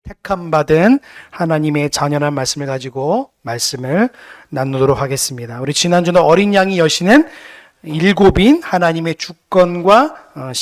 택함받은 하나님의 자녀란 말씀을 가지고 말씀을 나누도록 하겠습니다. 우리 지난주는 어린 양이 여시는 일곱인 하나님의 주권과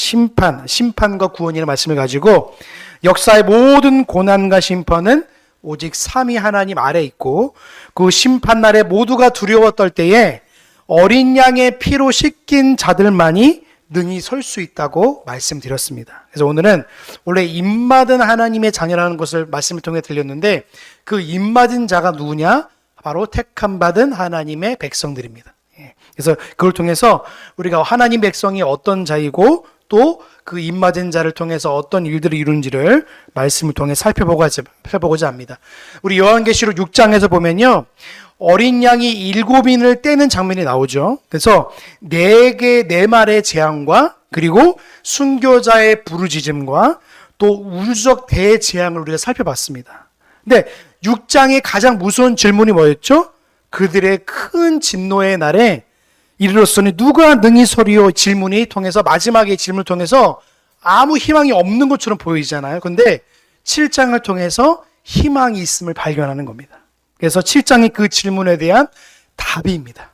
심판과 구원이라는 말씀을 가지고 역사의 모든 고난과 심판은 오직 삼위 하나님 아래 있고 그 심판날에 모두가 두려워 떨 때에 어린 양의 피로 씻긴 자들만이 능히 설 수 있다고 말씀드렸습니다. 그래서 오늘은 원래 입맞은 하나님의 자녀라는 것을 말씀을 통해 들렸는데 그 입맞은 자가 누구냐? 바로 택함받은 하나님의 백성들입니다. 그래서 그걸 통해서 우리가 하나님 백성이 어떤 자이고 또 그 입맞은 자를 통해서 어떤 일들을 이룬지를 말씀을 통해 살펴보고자 합니다. 우리 요한계시록 6장에서 보면요, 어린 양이 일곱인을 떼는 장면이 나오죠. 그래서 네 마리의 재앙과 그리고 순교자의 부르짖음과 또 우주적 대재앙을 우리가 살펴봤습니다. 근데 6장의 가장 무서운 질문이 뭐였죠? 그들의 큰 진노의 날에 이르렀으니 누가 능히 서리요? 질문이 통해서 마지막의 질문을 통해서 아무 희망이 없는 것처럼 보이잖아요. 근데 7장을 통해서 희망이 있음을 발견하는 겁니다. 그래서 7장이 그 질문에 대한 답입니다.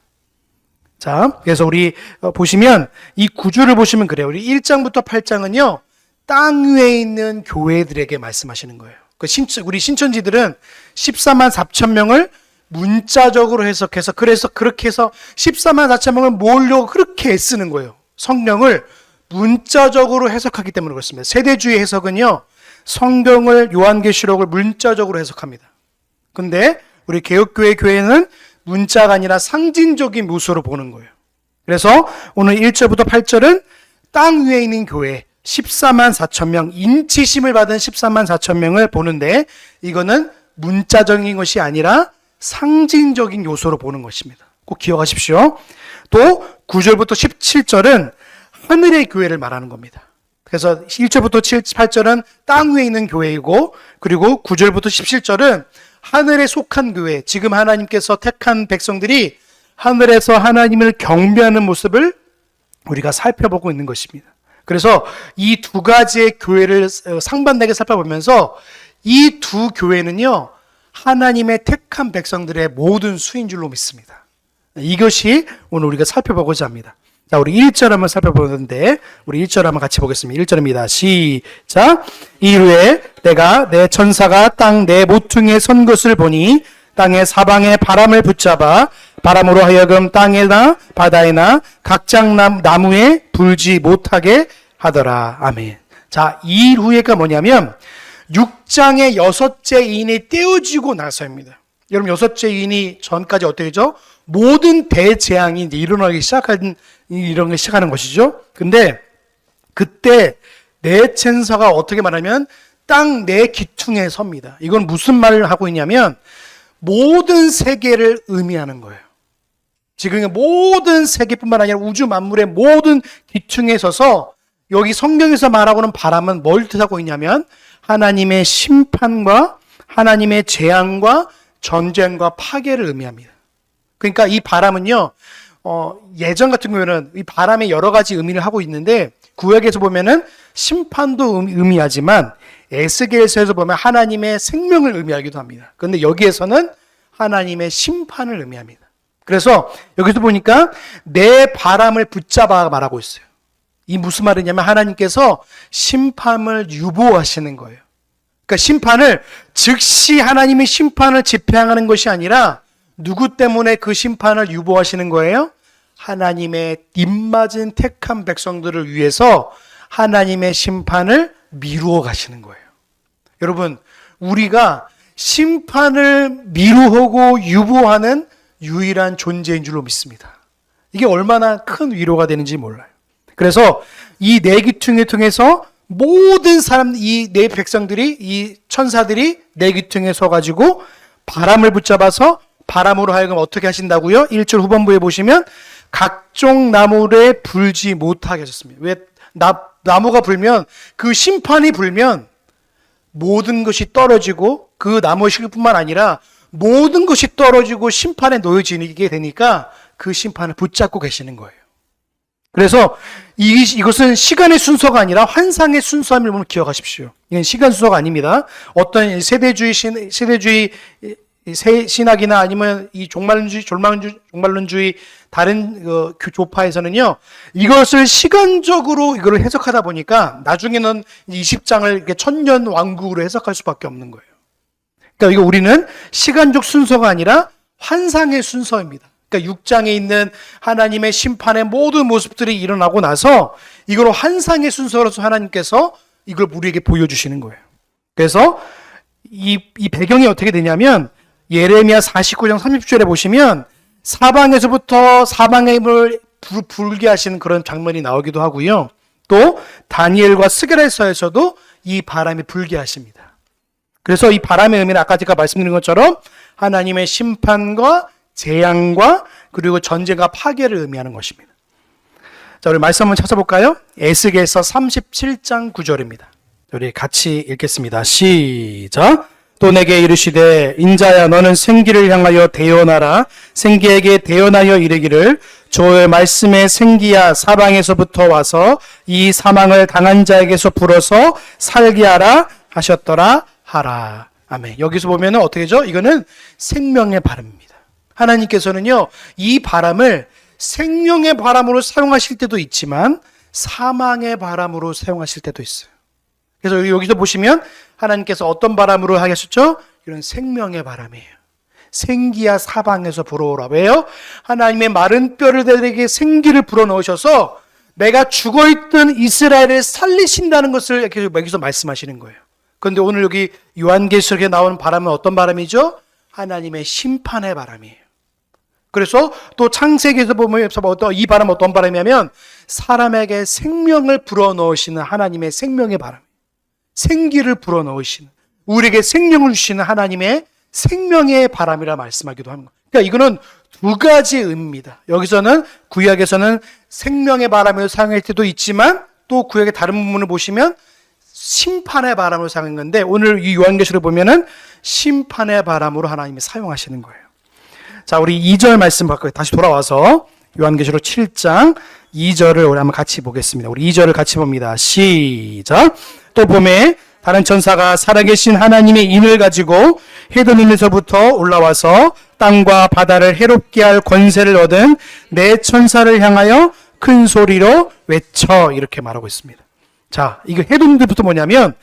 자, 그래서 우리 보시면 이 구조를 보시면 그래요. 우리 1장부터 8장은요, 땅 위에 있는 교회들에게 말씀하시는 거예요. 우리 신천지들은 14만 4천 명을 문자적으로 해석해서 그래서 그렇게 해서 14만 4천 명을 모으려고 그렇게 애쓰는 거예요. 성경을 문자적으로 해석하기 때문에 그렇습니다. 세대주의 해석은요, 성경을 요한계시록을 문자적으로 해석합니다. 근데 우리 개혁교회 교회는 문자가 아니라 상징적인 묘소로 보는 거예요. 그래서 오늘 1절부터 8절은 땅 위에 있는 교회 14만 4천 명, 인치심을 받은 14만 4천 명을 보는데 이거는 문자적인 것이 아니라 상징적인 요소로 보는 것입니다. 꼭 기억하십시오. 또 9절부터 17절은 하늘의 교회를 말하는 겁니다. 그래서 1절부터 8절은 땅 위에 있는 교회이고 그리고 9절부터 17절은 하늘에 속한 교회, 지금 하나님께서 택한 백성들이 하늘에서 하나님을 경배하는 모습을 우리가 살펴보고 있는 것입니다. 그래서 이 두 가지의 교회를 상반되게 살펴보면서 이 두 교회는요, 하나님의 택한 백성들의 모든 수인 줄로 믿습니다. 이것이 오늘 우리가 살펴보고자 합니다. 자, 우리 1절 한번 살펴보는데 우리 1절 한번 같이 보겠습니다. 1절입니다. 시작. 이후에 내가 내 천사가 땅 내 모퉁이에 선 것을 보니 땅의 사방에 바람을 붙잡아 바람으로 하여금 땅에나 바다에나 각장 나무에 불지 못하게 하더라. 아멘. 자, 이후에가 뭐냐면 6장의 여섯째 인이 떼어지고 나서입니다. 여러분, 여섯째 인이 전까지 어떻게 되죠? 모든 대재앙이 일어나기 시작하는 것이죠. 근데 그때 네 천사가 어떻게 말하면 땅 네 기퉁에 섭니다. 이건 무슨 말을 하고 있냐면 모든 세계를 의미하는 거예요. 지금 모든 세계뿐만 아니라 우주 만물의 모든 기퉁에 서서 여기 성경에서 말하고는 바람은 뭘 뜻하고 있냐면 하나님의 심판과 하나님의 재앙과 전쟁과 파괴를 의미합니다. 그러니까 이 바람은요, 예전 같은 경우에는 이 바람에 여러 가지 의미를 하고 있는데 구약에서 보면은 심판도 의미하지만 에스겔서에서 보면 하나님의 생명을 의미하기도 합니다. 그런데 여기에서는 하나님의 심판을 의미합니다. 그래서 여기서 보니까 내 바람을 붙잡아 말하고 있어요. 이 무슨 말이냐면 하나님께서 심판을 유보하시는 거예요. 그러니까 심판을 즉시 하나님이 심판을 집행하는 것이 아니라 누구 때문에 그 심판을 유보하시는 거예요? 하나님의 입맞은 택한 백성들을 위해서 하나님의 심판을 미루어 가시는 거예요. 여러분, 우리가 심판을 미루고 유보하는 유일한 존재인 줄로 믿습니다. 이게 얼마나 큰 위로가 되는지 몰라요. 그래서 이 네 귀퉁이를 통해서 모든 사람, 이 네 백성들이, 이 천사들이 네 귀퉁이에 서가지고 바람을 붙잡아서 바람으로 하여금 어떻게 하신다고요? 1절 후반부에 보시면 각종 나무에 불지 못하게 하셨습니다. 왜? 나무가 불면, 그 심판이 불면 모든 것이 떨어지고 그 나무의 실뿐만 아니라 모든 것이 떨어지고 심판에 놓여지게 되니까 그 심판을 붙잡고 계시는 거예요. 그래서 이것은 시간의 순서가 아니라 환상의 순서임을 여러분 기억하십시오. 이건 시간 순서가 아닙니다. 어떤 세대주의 신학이나 아니면 이 종말론주의 다른 교파에서는요, 이것을 시간적으로 이걸 해석하다 보니까 나중에는 20장을 천년 왕국으로 해석할 수밖에 없는 거예요. 그러니까 이거 우리는 시간적 순서가 아니라 환상의 순서입니다. 그러니까 6장에 있는 하나님의 심판의 모든 모습들이 일어나고 나서 이걸 환상의 순서로서 하나님께서 이걸 우리에게 보여주시는 거예요. 그래서 이 배경이 어떻게 되냐면 예레미야 49장 30절에 보시면 사방에서부터 사방의 힘을 불게 하시는 그런 장면이 나오기도 하고요. 또 다니엘과 스게랴서에서도 이 바람이 불게 하십니다. 그래서 이 바람의 의미는 아까 제가 말씀드린 것처럼 하나님의 심판과 재앙과 그리고 전쟁과 파괴를 의미하는 것입니다. 자, 우리 말씀 한번 찾아볼까요? 에스겔서 37장 9절입니다. 우리 같이 읽겠습니다. 시작. 또 내게 이르시되 인자야 너는 생기를 향하여 대언하라. 생기에게 대언하여 이르기를 주의 말씀의 생기야 사방에서부터 와서 이 사망을 당한 자에게서 불어서 살게 하라 하셨더라 하라. 아멘. 여기서 보면 어떻게 되죠? 이거는 생명의 바람입니다. 하나님께서는요, 이 바람을 생명의 바람으로 사용하실 때도 있지만 사망의 바람으로 사용하실 때도 있어요. 그래서 여기서 보시면 하나님께서 어떤 바람으로 하셨죠? 이런 생명의 바람이에요. 생기야 사방에서 불어오라. 왜요? 하나님의 마른 뼈들에게 생기를 불어넣으셔서 내가 죽어있던 이스라엘을 살리신다는 것을 여기서 말씀하시는 거예요. 그런데 오늘 여기 요한계시록에 나오는 바람은 어떤 바람이죠? 하나님의 심판의 바람이에요. 그래서 또 창세기에서 보면 이 바람은 어떤 바람이냐면 사람에게 생명을 불어넣으시는 하나님의 생명의 바람, 생기를 불어넣으시는, 우리에게 생명을 주시는 하나님의 생명의 바람이라 말씀하기도 합니다. 그러니까 이거는 두 가지 의미입니다. 여기서는 구약에서는 생명의 바람을 사용할 때도 있지만 또 구약의 다른 부분을 보시면 심판의 바람으로 사용한 건데 오늘 이 요한계시록을 보면은 심판의 바람으로 하나님이 사용하시는 거예요. 자, 우리 2절 말씀 바꿔 다시 돌아와서 요한계시록 7장 2절을 우리 한번 같이 보겠습니다. 우리 2절을 같이 봅니다. 시작. 또 봄에 다른 천사가 살아계신 하나님의 인을 가지고 헤드눈에서부터 올라와서 땅과 바다를 해롭게 할 권세를 얻은 네 천사를 향하여 큰 소리로 외쳐 이렇게 말하고 있습니다. 자, 이거 헤드눈부터 뭐냐면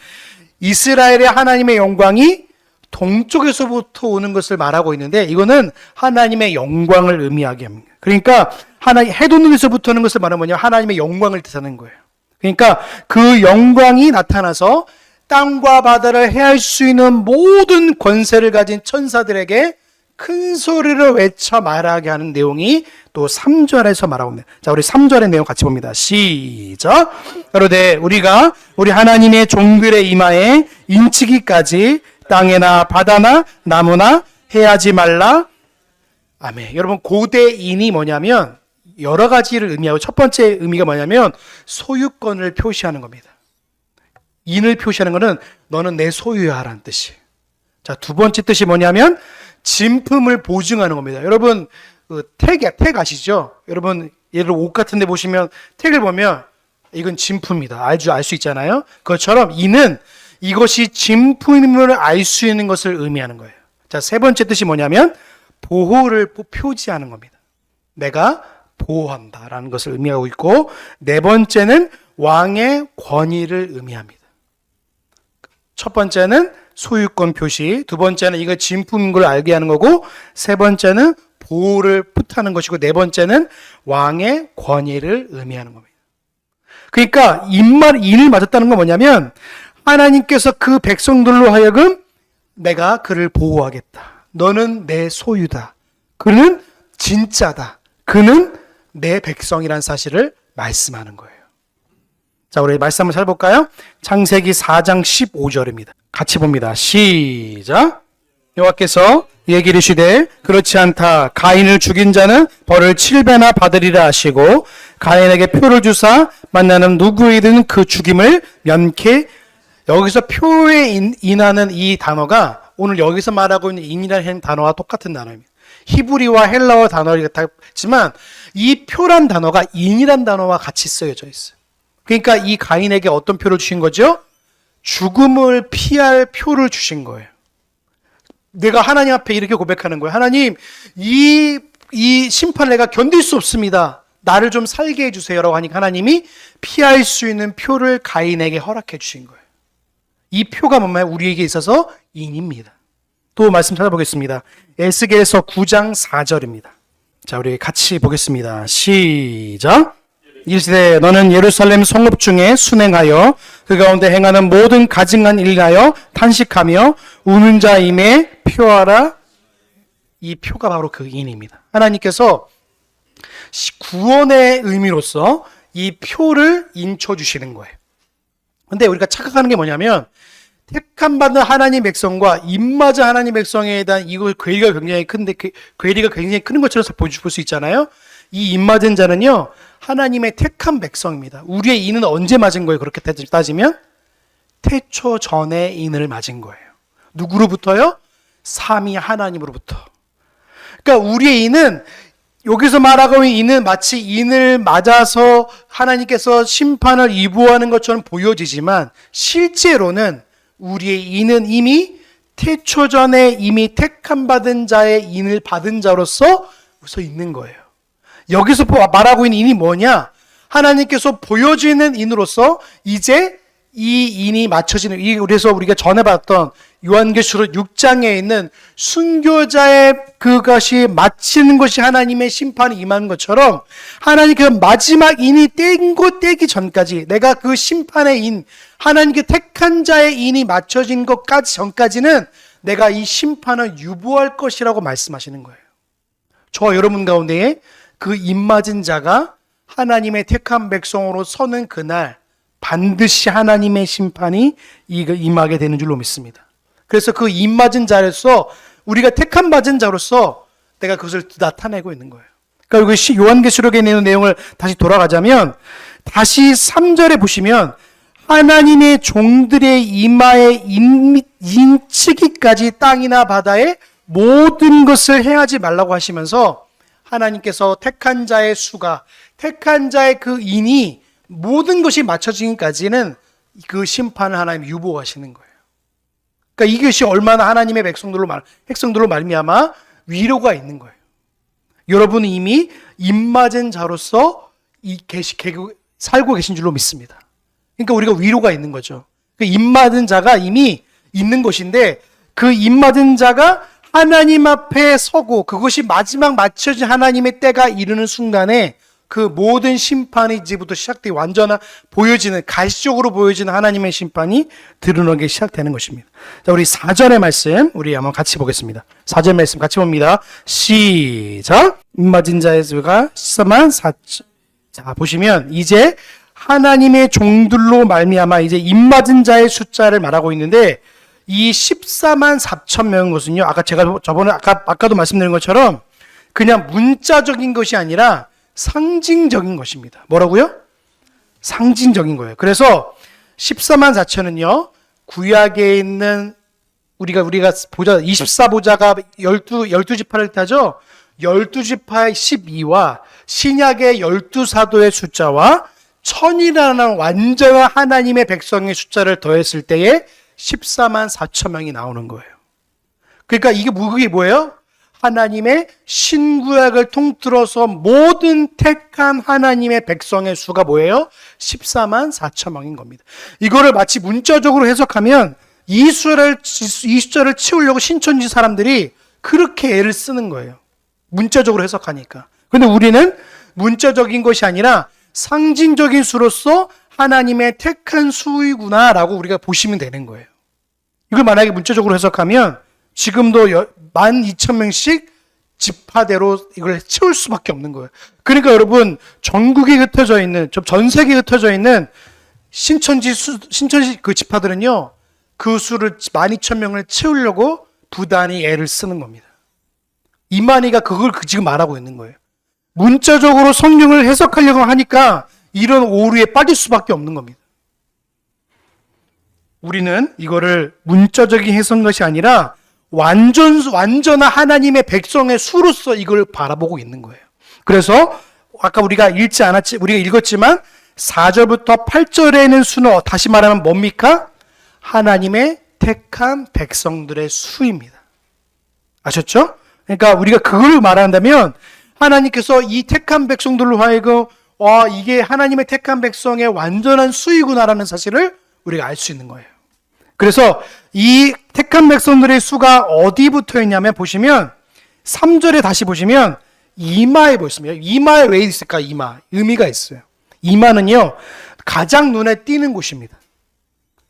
이스라엘의 하나님의 영광이 동쪽에서부터 오는 것을 말하고 있는데 이거는 하나님의 영광을 의미하게 합니다. 그러니까 해돋는에서부터 오는 것을 말하면 뭐냐면 하나님의 영광을 뜻하는 거예요. 그러니까 그 영광이 나타나서 땅과 바다를 해할 수 있는 모든 권세를 가진 천사들에게 큰 소리로 외쳐 말하게 하는 내용이 또 3절에서 말하고 있습니다. 자, 우리 3절의 내용 같이 봅니다. 시작. 그러되 우리가 우리 하나님의 종들의 이마에 인치기까지 땅에나 바다나 나무나 해하지 말라. 아멘. 여러분, 고대인이 뭐냐면 여러 가지를 의미하고 첫 번째 의미가 뭐냐면 소유권을 표시하는 겁니다. 인을 표시하는 것은 너는 내 소유야라는 뜻이에요. 자, 두 번째 뜻이 뭐냐면 진품을 보증하는 겁니다. 여러분, 택 아시죠? 여러분, 예를 들어 옷 같은 데 보시면 택을 보면 이건 진품이다. 알 수 있잖아요. 그것처럼 인은 이것이 진품임을 알 수 있는 것을 의미하는 거예요. 자, 세 번째 뜻이 뭐냐면 보호를 표지하는 겁니다. 내가 보호한다라는 것을 의미하고 있고, 네 번째는 왕의 권위를 의미합니다. 첫 번째는 소유권 표시, 두 번째는 이거 진품인 걸 알게 하는 거고, 세 번째는 보호를 뜻하는 것이고, 네 번째는 왕의 권위를 의미하는 겁니다. 그러니까 인을 맞았다는 건 뭐냐면 하나님께서 그 백성들로 하여금 내가 그를 보호하겠다. 너는 내 소유다. 그는 진짜다. 그는 내 백성이라는 사실을 말씀하는 거예요. 자, 우리 말씀 한번 살펴볼까요? 창세기 4장 15절입니다. 같이 봅니다. 시작. 여호와께서 얘기를 이르시되 그렇지 않다. 가인을 죽인 자는 벌을 7배나 받으리라 하시고 가인에게 표를 주사 만나는 누구이든 그 죽임을 면케. 여기서 표에 인하는 이 단어가 오늘 여기서 말하고 있는 인이라는 단어와 똑같은 단어입니다. 히브리와 헬라어 단어가 다 있지만 이 표란 단어가 인이란 단어와 같이 쓰여져 있어요. 그러니까 이 가인에게 어떤 표를 주신 거죠? 죽음을 피할 표를 주신 거예요. 내가 하나님 앞에 이렇게 고백하는 거예요. 하나님, 이 심판을 내가 견딜 수 없습니다. 나를 좀 살게 해주세요. 라고 하니까 하나님이 피할 수 있는 표를 가인에게 허락해 주신 거예요. 이 표가 뭐냐면 우리에게 있어서 인입니다. 또 말씀 찾아보겠습니다. 에스겔서 9장 4절입니다. 자, 우리 같이 보겠습니다. 시작. 이르시되 너는 예루살렘 성읍 중에 순행하여 그 가운데 행하는 모든 가증한 일하여 탄식하며 우는 자임에 표하라. 이 표가 바로 그 인입니다. 하나님께서 구원의 의미로서 이 표를 인쳐 주시는 거예요. 근데 우리가 착각하는 게 뭐냐면 택함받은 하나님 백성과 입맞은 하나님 백성에 대한 이걸 괴리가 굉장히 큰데 괴리가 굉장히 큰 것처럼 볼 수 있잖아요. 이 입맞은 자는요 하나님의 택한 백성입니다. 우리의 인은 언제 맞은 거예요? 그렇게 따지면 태초 전에 인을 맞은 거예요. 누구로부터요? 삼위 하나님으로부터. 그러니까 우리의 인은 여기서 말하고 있는 인은 마치 인을 맞아서 하나님께서 심판을 이부하는 것처럼 보여지지만 실제로는 우리의 인은 이미 태초전에 이미 택함받은 자의 인을 받은 자로서 우선 있는 거예요. 여기서 말하고 있는 인이 뭐냐? 하나님께서 보여주는 인으로서 이제 이 인이 맞춰지는, 그래서 우리가 전에 봤던 요한계시록 6장에 있는 순교자의 그것이 마치는 것이 하나님의 심판이 임한 것처럼 하나님 그 마지막 인이 떼기 전까지 내가 그 심판의 인, 하나님께 택한 자의 인이 맞춰진 것까지 전까지는 내가 이 심판을 유보할 것이라고 말씀하시는 거예요. 저와 여러분 가운데에 그 입맞은 자가 하나님의 택한 백성으로 서는 그날 반드시 하나님의 심판이 임하게 되는 줄로 믿습니다. 그래서 그 입맞은 자로서 우리가 택한 받은 자로서 내가 그것을 나타내고 있는 거예요. 그러니까 여기 요한계시록에 있는 내용을 다시 돌아가자면 다시 3절에 보시면 하나님의 종들의 이마에 인치기까지 땅이나 바다에 모든 것을 행하지 말라고 하시면서 하나님께서 택한 자의 수가, 택한 자의 그 인이 모든 것이 맞춰지기까지는 그 심판을 하나님 유보하시는 거예요. 그러니까 이것이 얼마나 하나님의 백성들로 말미암아 위로가 있는 거예요. 여러분은 이미 입맞은 자로서 살고 계신 줄로 믿습니다. 그러니까 우리가 위로가 있는 거죠. 그 입맞은 자가 이미 있는 것인데 그 입맞은 자가 하나님 앞에 서고 그것이 마지막 맞춰진 하나님의 때가 이르는 순간에 그 모든 심판이 이제부터 시작되고 완전한 보여지는 가시적으로 보여지는 하나님의 심판이 드러나기 시작되는 것입니다. 자, 우리 4절의 말씀 우리 한번 같이 보겠습니다. 4절 말씀 같이 봅니다. 시작. 입맞은 자의 수가 14만 4천. 자, 보시면 이제 하나님의 종들로 말미암아 이제 입맞은 자의 숫자를 말하고 있는데 이 14만 4천 명인 것은요. 아까 제가 저번에 아까도 말씀드린 것처럼 그냥 문자적인 것이 아니라 상징적인 것입니다. 뭐라고요? 상징적인 거예요. 그래서 14만 4천은요. 구약에 있는 우리가 보자 24보자가 12지파를 타죠. 12지파의 12와 신약의 12사도의 숫자와 1000이라는 완전한 하나님의 백성의 숫자를 더했을 때에 14만 4천 명이 나오는 거예요. 그러니까 이게 뭐예요? 하나님의 신구약을 통틀어서 모든 택한 하나님의 백성의 수가 뭐예요? 14만 4천 명인 겁니다. 이거를 마치 문자적으로 해석하면 이 숫자를 채우려고 신천지 사람들이 그렇게 애를 쓰는 거예요. 문자적으로 해석하니까. 근데 우리는 문자적인 것이 아니라 상징적인 수로서 하나님의 택한 수이구나라고 우리가 보시면 되는 거예요. 이걸 만약에 문자적으로 해석하면 지금도 12,000명씩 지파대로 이걸 채울 수밖에 없는 거예요. 그러니까 여러분 전국에 흩어져 있는 전 세계에 흩어져 있는 신천지 그 지파들은요 그 수를 12,000명을 채우려고 부단히 애를 쓰는 겁니다. 이만희가 그걸 지금 말하고 있는 거예요. 문자적으로 성경을 해석하려고 하니까 이런 오류에 빠질 수밖에 없는 겁니다. 우리는 이거를 문자적인 해석인 것이 아니라 완전한 하나님의 백성의 수로서 이걸 바라보고 있는 거예요. 그래서 아까 우리가 읽었지만 4절부터 8절에는 수는 다시 말하면 뭡니까? 하나님의 택한 백성들의 수입니다. 아셨죠? 그러니까 우리가 그걸 말한다면 하나님께서 이 택한 백성들로 하여금 이게 하나님의 택한 백성의 완전한 수이구나라는 사실을 우리가 알 수 있는 거예요. 그래서 이 택한 백성들의 수가 어디 붙어 있냐면 보시면 3절에 다시 보시면 이마에 보십니다. 이마에 왜 있을까? 이마. 의미가 있어요. 이마는요, 가장 눈에 띄는 곳입니다.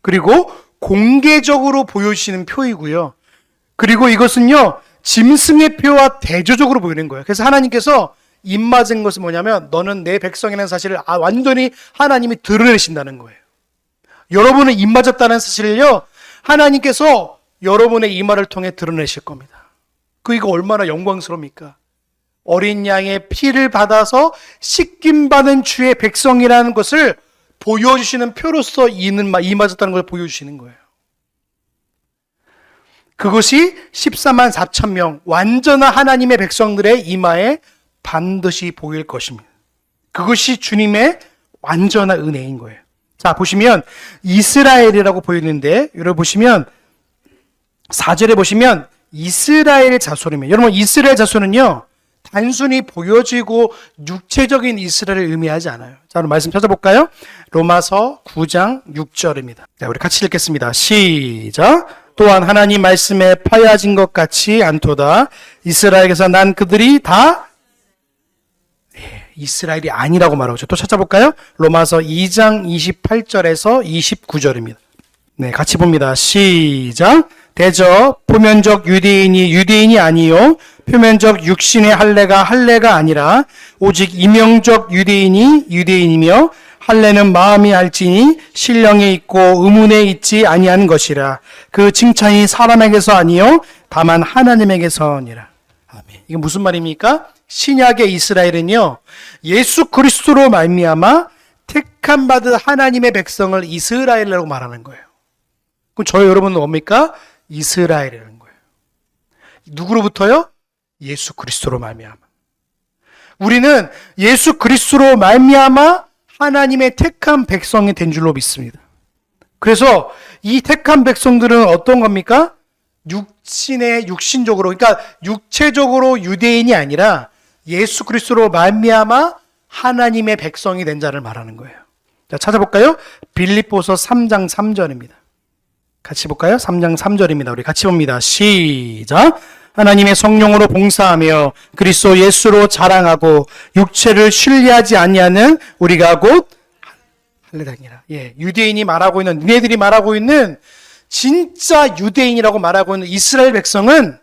그리고 공개적으로 보여주시는 표이고요. 그리고 이것은요, 짐승의 표와 대조적으로 보이는 거예요. 그래서 하나님께서 입 맞은 것은 뭐냐면 너는 내 백성이라는 사실을 완전히 하나님이 드러내신다는 거예요. 여러분은 입 맞았다는 사실을요, 하나님께서 여러분의 이마를 통해 드러내실 겁니다. 이거 얼마나 영광스럽습니까? 어린 양의 피를 받아서 씻김받은 주의 백성이라는 것을 보여주시는 표로서 이 맞았다는 걸 보여주시는 거예요. 그것이 14만 4천 명 완전한 하나님의 백성들의 이마에 반드시 보일 것입니다. 그것이 주님의 완전한 은혜인 거예요. 자, 보시면 이스라엘이라고 보이는데 여러분 보시면 4절에 보시면 이스라엘의 자손입니다. 여러분 이스라엘 자손은요, 단순히 보여지고 육체적인 이스라엘을 의미하지 않아요. 자, 그럼 말씀 찾아볼까요? 로마서 9장 6절입니다. 자, 우리 같이 읽겠습니다. 시작. 또한 하나님 말씀에 파야진 것 같이 않도다. 이스라엘에게서 난 그들이 다 이스라엘이 아니라고 말하고. 또 찾아볼까요? 로마서 2장 28절에서 29절입니다. 네, 같이 봅니다. 시작. 대저 표면적 유대인이 유대인이 아니요 표면적 육신의 할례가 아니라 오직 이명적 유대인이 유대인이며 할례는 마음이 알지니 신령에 있고 의문에 있지 아니한 것이라. 그 칭찬이 사람에게서 아니요 다만 하나님에게서니라. 아멘. 이게 무슨 말입니까? 신약의 이스라엘은요, 예수 그리스도로 말미암아 택함 받은 하나님의 백성을 이스라엘이라고 말하는 거예요. 그럼 저희 여러분은 뭡니까? 이스라엘이라는 거예요. 누구로부터요? 예수 그리스도로 말미암아. 우리는 예수 그리스도로 말미암아 하나님의 택한 백성이 된 줄로 믿습니다. 그래서 이 택한 백성들은 어떤 겁니까? 육신적으로, 그러니까 육체적으로 유대인이 아니라 예수 그리스도로 말미암아 하나님의 백성이 된 자를 말하는 거예요. 자, 찾아볼까요? 빌립보서 3장 3절입니다. 같이 볼까요? 3장 3절입니다. 우리 같이 봅니다. 시작. 하나님의 성령으로 봉사하며 그리스도 예수로 자랑하고 육체를 신뢰하지 아니하는 우리가 곧 할례당이라. 유대인이 말하고 있는, 니네들이 말하고 있는 진짜 유대인이라고 말하고 있는 이스라엘 백성은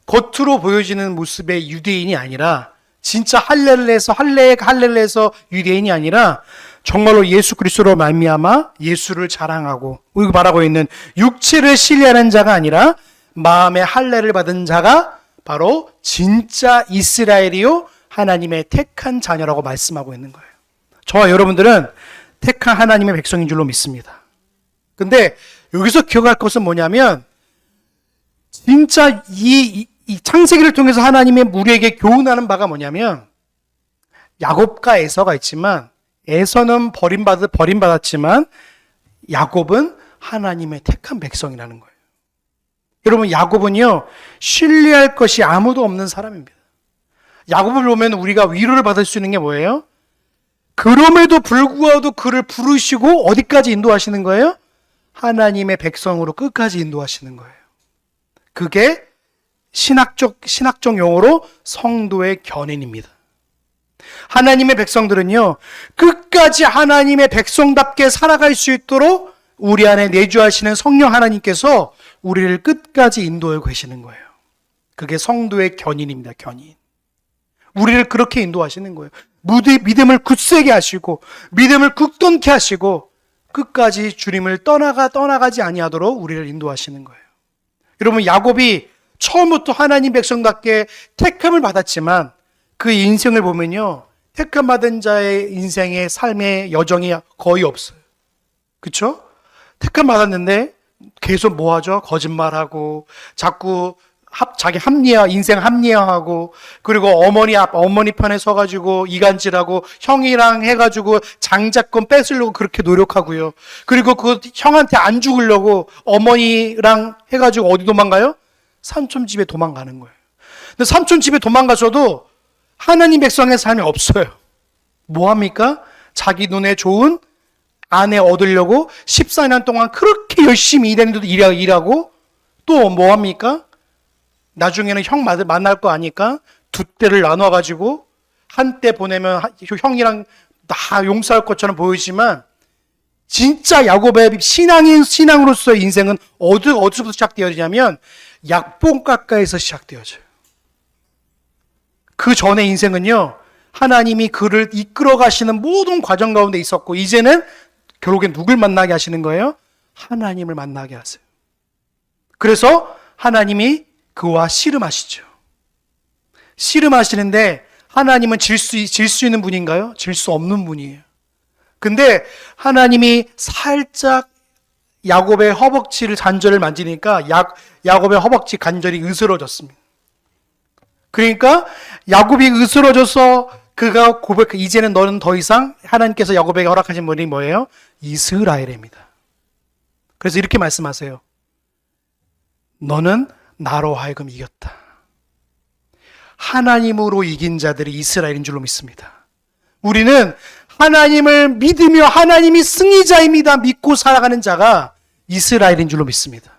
겉으로 보여지는 모습의 유대인이 아니라 진짜 할례를 해서 유대인이 아니라 정말로 예수 그리스도로 말미암아 예수를 자랑하고 우리가 말하고 있는 육체를 신뢰하는 자가 아니라 마음의 할례를 받은 자가 바로 진짜 이스라엘이요 하나님의 택한 자녀라고 말씀하고 있는 거예요. 저와 여러분들은 택한 하나님의 백성인 줄로 믿습니다. 근데 여기서 기억할 것은 뭐냐면 진짜 이 창세기를 통해서 하나님의 우리에게 교훈하는 바가 뭐냐면 야곱과 에서가 있지만 에서는 버림받았지만 야곱은 하나님의 택한 백성이라는 거예요. 여러분 야곱은요 신뢰할 것이 아무도 없는 사람입니다. 야곱을 보면 우리가 위로를 받을 수 있는 게 뭐예요? 그럼에도 불구하고 그를 부르시고 어디까지 인도하시는 거예요? 하나님의 백성으로 끝까지 인도하시는 거예요. 그게 신학적 용어로 성도의 견인입니다. 하나님의 백성들은요 끝까지 하나님의 백성답게 살아갈 수 있도록 우리 안에 내주하시는 성령 하나님께서 우리를 끝까지 인도하고 계시는 거예요. 그게 성도의 견인입니다. 견인. 우리를 그렇게 인도하시는 거예요. 믿음을 굳세게 하시고 믿음을 굳건케 하시고 끝까지 주님을 떠나가지 아니하도록 우리를 인도하시는 거예요. 여러분 야곱이 처음부터 하나님 백성답게 택함을 받았지만 그 인생을 보면요 택함 받은 자의 인생의 삶의 여정이 거의 없어요. 그렇죠? 택함 받았는데 계속 뭐 하죠? 거짓말하고 자꾸 자기 인생 합리화하고, 그리고 어머니 편에 서가지고 이간질하고 형이랑 해가지고 장자권 뺏으려고 그렇게 노력하고요. 그리고 그 형한테 안 죽으려고 어머니랑 해가지고 어디 도망가요? 삼촌 집에 도망가는 거예요. 근데 삼촌 집에 도망가서도 하나님 백성의 삶이 없어요. 뭐 합니까? 자기 눈에 좋은 아내 얻으려고 14년 동안 그렇게 열심히 일했는데도 일하고, 또 뭐 합니까? 나중에는 형 만날 거 아니까 두 때를 나눠가지고 한때 보내면 형이랑 다 용서할 것처럼 보이지만, 진짜 야곱의 신앙으로서의 인생은 어디서부터 시작되어지냐면 약봉 가까이서 시작되어져요. 그 전의 인생은요, 하나님이 그를 이끌어 가시는 모든 과정 가운데 있었고, 이제는 결국엔 누굴 만나게 하시는 거예요? 하나님을 만나게 하세요. 그래서 하나님이 그와 씨름하시죠. 씨름하시는데 하나님은 질 수 있는 분인가요? 질 수 없는 분이에요. 근데 하나님이 살짝 야곱의 허벅지를 관절을 만지니까 야곱의 허벅지 관절이 으스러졌습니다. 그러니까 야곱이 으스러져서 그가 이제는 너는 더 이상, 하나님께서 야곱에게 허락하신 분이 뭐예요? 이스라엘입니다. 그래서 이렇게 말씀하세요. 너는 나로 하여금 이겼다. 하나님으로 이긴 자들이 이스라엘인 줄로 믿습니다. 우리는 하나님을 믿으며 하나님이 승리자입니다 믿고 살아가는 자가 이스라엘인 줄로 믿습니다.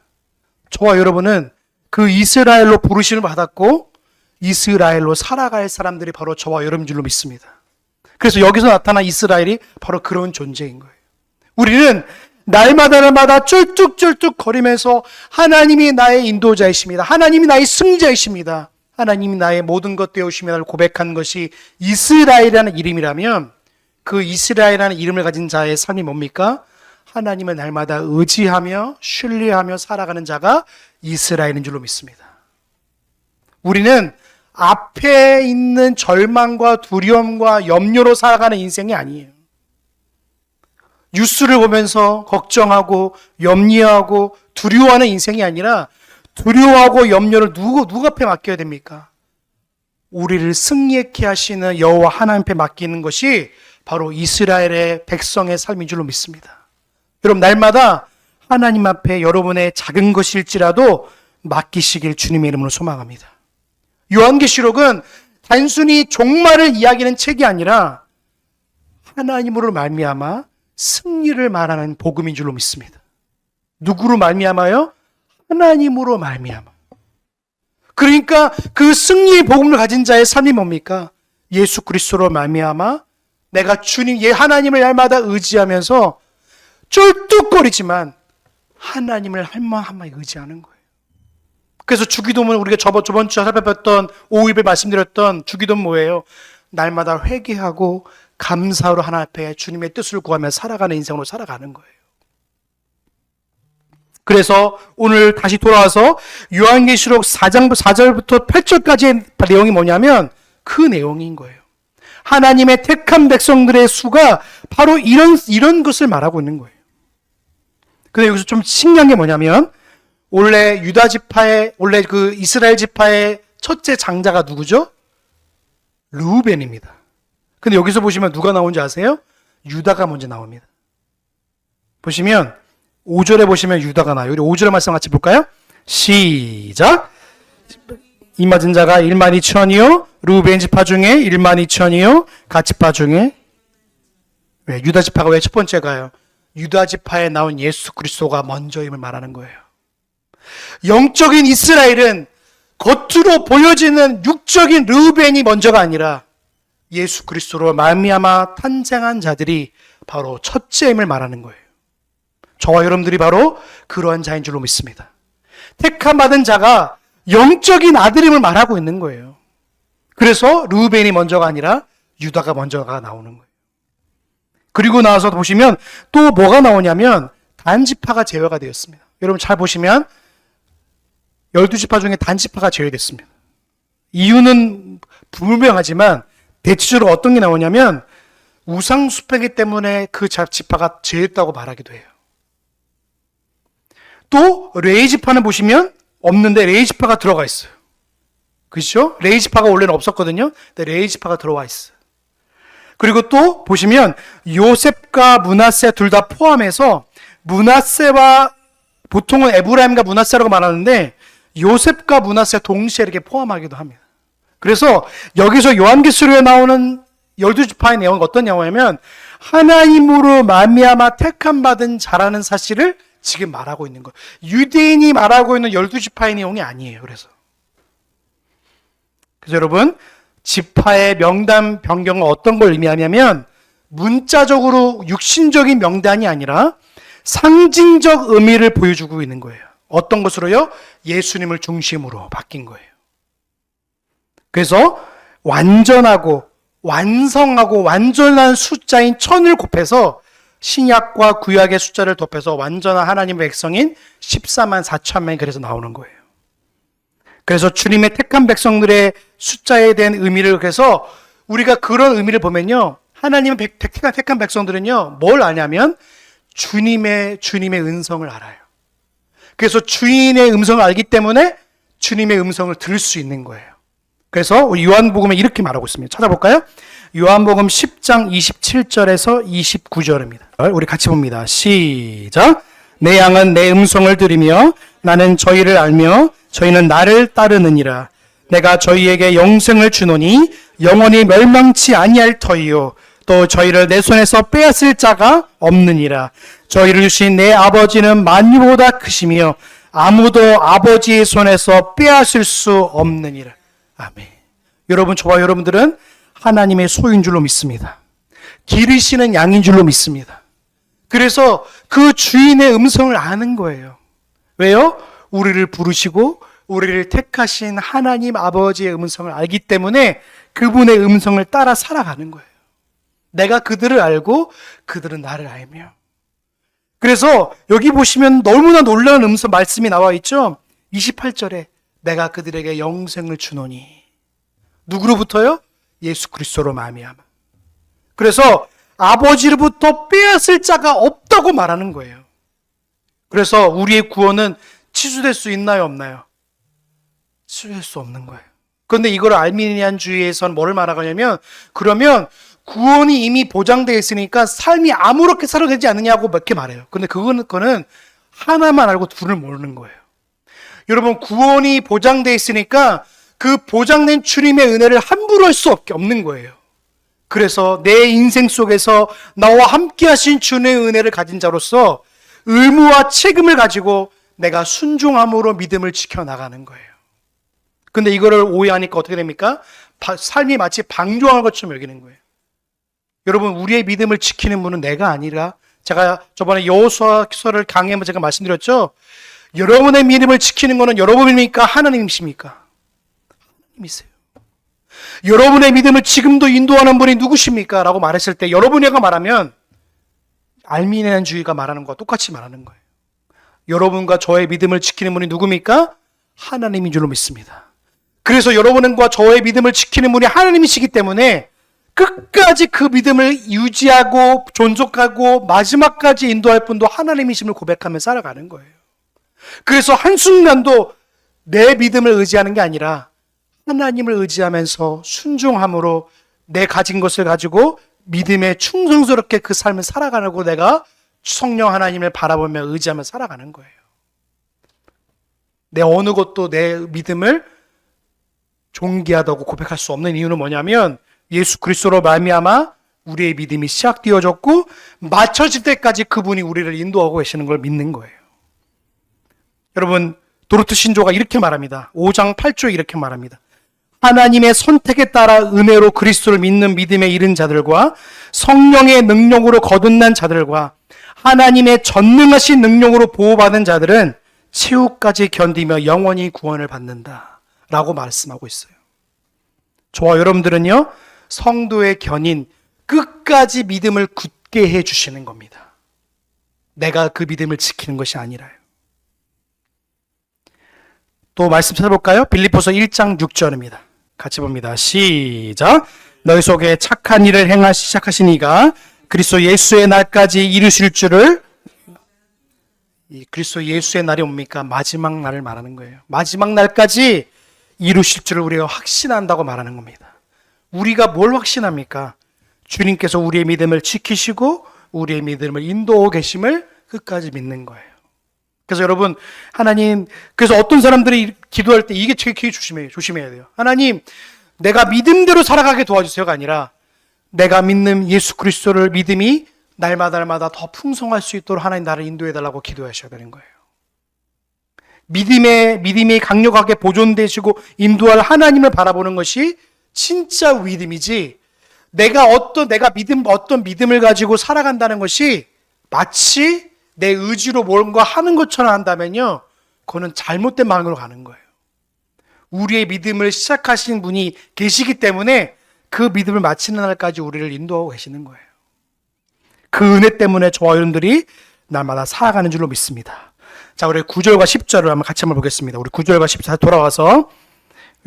저와 여러분은 그 이스라엘로 부르심을 받았고 이스라엘로 살아갈 사람들이 바로 저와 여러분 줄로 믿습니다. 그래서 여기서 나타난 이스라엘이 바로 그런 존재인 거예요. 우리는 날마다 쫄뚝쫄뚝 거리면서 하나님이 나의 인도자이십니다. 하나님이 나의 승자이십니다. 하나님이 나의 모든 것 되오심이라고 고백한 것이 이스라엘이라는 이름이라면, 그 이스라엘이라는 이름을 가진 자의 삶이 뭡니까? 하나님을 날마다 의지하며 신뢰하며 살아가는 자가 이스라엘인 줄로 믿습니다. 우리는 앞에 있는 절망과 두려움과 염려로 살아가는 인생이 아니에요. 뉴스를 보면서 걱정하고 염려하고 두려워하는 인생이 아니라, 두려워하고 염려를 누구 앞에 맡겨야 됩니까? 우리를 승리케 하시는 여호와 하나님 앞에 맡기는 것이 바로 이스라엘의 백성의 삶인 줄로 믿습니다. 여러분, 날마다 하나님 앞에 여러분의 작은 것일지라도 맡기시길 주님의 이름으로 소망합니다. 요한계시록은 단순히 종말을 이야기하는 책이 아니라 하나님으로 말미암아 승리를 말하는 복음인 줄로 믿습니다. 누구로 말미암아요? 하나님으로 말미암아. 그러니까 그 승리의 복음을 가진 자의 삶이 뭡니까? 예수 그리스도로 말미암아 내가 하나님을 날마다 의지하면서 쫄뚝거리지만 하나님을 한마디 의지하는 거예요. 그래서 주기도문, 우리가 저번 주에 살펴봤던 5일에 말씀드렸던 주기도문 뭐예요? 날마다 회개하고 감사로 하나님 앞에 주님의 뜻을 구하며 살아가는 인생으로 살아가는 거예요. 그래서 오늘 다시 돌아와서 요한계시록 4절부터 8절까지의 내용이 뭐냐면 그 내용인 거예요. 하나님의 택한 백성들의 수가 바로 이런 것을 말하고 있는 거예요. 근데 여기서 좀 신기한 게 뭐냐면, 원래 그 이스라엘 지파의 첫째 장자가 누구죠? 르우벤입니다. 근데 여기서 보시면 누가 나온지 아세요? 유다가 먼저 나옵니다. 보시면 5절에 보시면 유다가 나와요. 우리 5절의 말씀 같이 볼까요? 시작! 이 맞은 자가 12,000이요 르우벤 지파 중에 12,000이요 갓 지파 중에. 왜 유다 지파가 왜 첫 번째가요? 유다 지파에 나온 예수 그리스도가 먼저임을 말하는 거예요. 영적인 이스라엘은 겉으로 보여지는 육적인 르우벤이 먼저가 아니라 예수 그리스도로 말미암아 탄생한 자들이 바로 첫째임을 말하는 거예요. 저와 여러분들이 바로 그러한 자인 줄로 믿습니다. 택함 받은 자가 영적인 아들임을 말하고 있는 거예요. 그래서 르우벤이 먼저가 아니라 유다가 먼저가 나오는 거예요. 그리고 나와서 보시면 또 뭐가 나오냐면 단지파가 제외가 되었습니다. 여러분 잘 보시면 12지파 중에 단지파가 제외됐습니다. 이유는 불명하지만 대체적으로 어떤 게 나오냐면 우상숭배이기 때문에 그 지파가 제외했다고 말하기도 해요. 또 레이지파는 보시면 없는데 레이지파가 들어가 있어요. 그렇죠? 레이지파가 원래는 없었거든요. 근데 레이지파가 들어와 있어요. 그리고 또 보시면 요셉과 므낫세 둘 다 포함해서 므낫세와 보통은 에브라임과 므낫세라고 말하는데 요셉과 므낫세 동시에 이렇게 포함하기도 합니다. 그래서 여기서 요한계시록에 나오는 12지파의 내용은 어떤 내용이냐면 하나님으로 말미암아 택함 받은 자라는 사실을 지금 말하고 있는 거예요. 유대인이 말하고 있는 12지파의 내용이 아니에요. 그래서 여러분, 지파의 명단 변경은 어떤 걸 의미하냐면 문자적으로 육신적인 명단이 아니라 상징적 의미를 보여주고 있는 거예요. 어떤 것으로요? 예수님을 중심으로 바뀐 거예요. 그래서 완전하고 완성하고 완전한 숫자인 1000을 곱해서 신약과 구약의 숫자를 곱해서 완전한 하나님의 백성인 14만 4천명이 그래서 나오는 거예요. 그래서 주님의 택한 백성들의 숫자에 대한 의미를 그래서 우리가 그런 의미를 보면요. 하나님의 택한 백성들은요. 뭘 아냐면 주님의 음성을 알아요. 그래서 주인의 음성을 알기 때문에 주님의 음성을 들을 수 있는 거예요. 그래서 우리 요한복음에 이렇게 말하고 있습니다. 찾아볼까요? 요한복음 10장 27절에서 29절입니다. 우리 같이 봅니다. 시작. 내 양은 내 음성을 들으며 나는 저희를 알며 저희는 나를 따르느니라. 내가 저희에게 영생을 주노니 영원히 멸망치 아니할 터이요 또 저희를 내 손에서 빼앗을 자가 없느니라. 저희를 주신 내 아버지는 만유보다 크시며 아무도 아버지의 손에서 빼앗을 수 없느니라. 아멘. 여러분, 저와 여러분들은 하나님의 소유인 줄로 믿습니다. 기르시는 양인 줄로 믿습니다. 그래서 그 주인의 음성을 아는 거예요. 왜요? 우리를 부르시고 우리를 택하신 하나님 아버지의 음성을 알기 때문에 그분의 음성을 따라 살아가는 거예요. 내가 그들을 알고 그들은 나를 알며. 그래서 여기 보시면 너무나 놀라운 음성 말씀이 나와 있죠. 28절에 내가 그들에게 영생을 주노니. 누구로부터요? 예수 그리스도로 말미암아. 그래서 아버지로부터 빼앗을 자가 없다고 말하는 거예요. 그래서 우리의 구원은 취소될 수 있나요, 없나요? 취소될 수 없는 거예요. 그런데 이걸 알미니안주의에서는 뭐를 말하냐면 그러면 구원이 이미 보장되어 있으니까 삶이 아무렇게 살아도 되지 않느냐고 몇 개 말해요. 근데 그거는 하나만 알고 둘을 모르는 거예요. 여러분, 구원이 보장되어 있으니까 그 보장된 주님의 은혜를 함부로 할 수 없는 거예요. 그래서 내 인생 속에서 나와 함께 하신 주님의 은혜를 가진 자로서 의무와 책임을 가지고 내가 순종함으로 믿음을 지켜나가는 거예요. 근데 이거를 오해하니까 어떻게 됩니까? 삶이 마치 방종한 것처럼 여기는 거예요. 여러분, 우리의 믿음을 지키는 분은 내가 아니라, 제가 저번에 여호수아서를 강의하면서 제가 말씀드렸죠. 여러분의 믿음을 지키는 것은 여러분입니까? 하나님이십니까? 하나님이세요. 여러분의 믿음을 지금도 인도하는 분이 누구십니까? 라고 말했을 때 여러분이가 말하면 알미니안주의가 말하는 것과 똑같이 말하는 거예요. 여러분과 저의 믿음을 지키는 분이 누굽니까? 하나님인 줄로 믿습니다. 그래서 여러분과 저의 믿음을 지키는 분이 하나님이시기 때문에 끝까지 그 믿음을 유지하고 존속하고 마지막까지 인도할 분도 하나님이심을 고백하며 살아가는 거예요. 그래서 한순간도 내 믿음을 의지하는 게 아니라 하나님을 의지하면서 순종함으로 내 가진 것을 가지고 믿음에 충성스럽게 그 삶을 살아가고 내가 성령 하나님을 바라보며 의지하며 살아가는 거예요. 내 어느 것도 내 믿음을 존귀하다고 고백할 수 없는 이유는 뭐냐면 예수 그리스도로 말미암아 우리의 믿음이 시작되어졌고 맞춰질 때까지 그분이 우리를 인도하고 계시는 걸 믿는 거예요. 여러분, 도르트 신조가 이렇게 말합니다. 5장 8조에 이렇게 말합니다. 하나님의 선택에 따라 은혜로 그리스도를 믿는 믿음에 이른 자들과 성령의 능력으로 거듭난 자들과 하나님의 전능하신 능력으로 보호받은 자들은 최후까지 견디며 영원히 구원을 받는다 라고 말씀하고 있어요. 저와 여러분들은요, 성도의 견인, 끝까지 믿음을 굳게 해주시는 겁니다. 내가 그 믿음을 지키는 것이 아니라요. 또 말씀 찾아볼까요? 빌립보서 1장 6절입니다. 같이 봅니다. 시작. 너희 속에 착한 일을 행하시 시작하신 이가 그리스도 예수의 날까지 이루실 줄을 이 그리스도 예수의 날이 뭡니까? 마지막 날을 말하는 거예요. 마지막 날까지 이루실 줄을 우리가 확신한다고 말하는 겁니다. 우리가 뭘 확신합니까? 주님께서 우리의 믿음을 지키시고 우리의 믿음을 인도하고 계심을 끝까지 믿는 거예요. 그래서 여러분, 하나님, 그래서 어떤 사람들이 기도할 때 이게 되게 조심해야 돼요. 하나님, 내가 믿음대로 살아가게 도와주세요가 아니라 내가 믿는 예수 그리스도를 믿음이 날마다 더 풍성할 수 있도록 하나님 나를 인도해달라고 기도하셔야 되는 거예요. 믿음이 강력하게 보존되시고 인도할 하나님을 바라보는 것이 진짜 믿음이지, 어떤 믿음을 가지고 살아간다는 것이 마치 내 의지로 뭔가 하는 것처럼 한다면요, 그거는 잘못된 방향으로 가는 거예요. 우리의 믿음을 시작하신 분이 계시기 때문에 그 믿음을 마치는 날까지 우리를 인도하고 계시는 거예요. 그 은혜 때문에 저와 여러분들이 날마다 살아가는 줄로 믿습니다. 자, 우리 9절과 10절을 같이 한번 보겠습니다. 우리 9절과 10절 돌아와서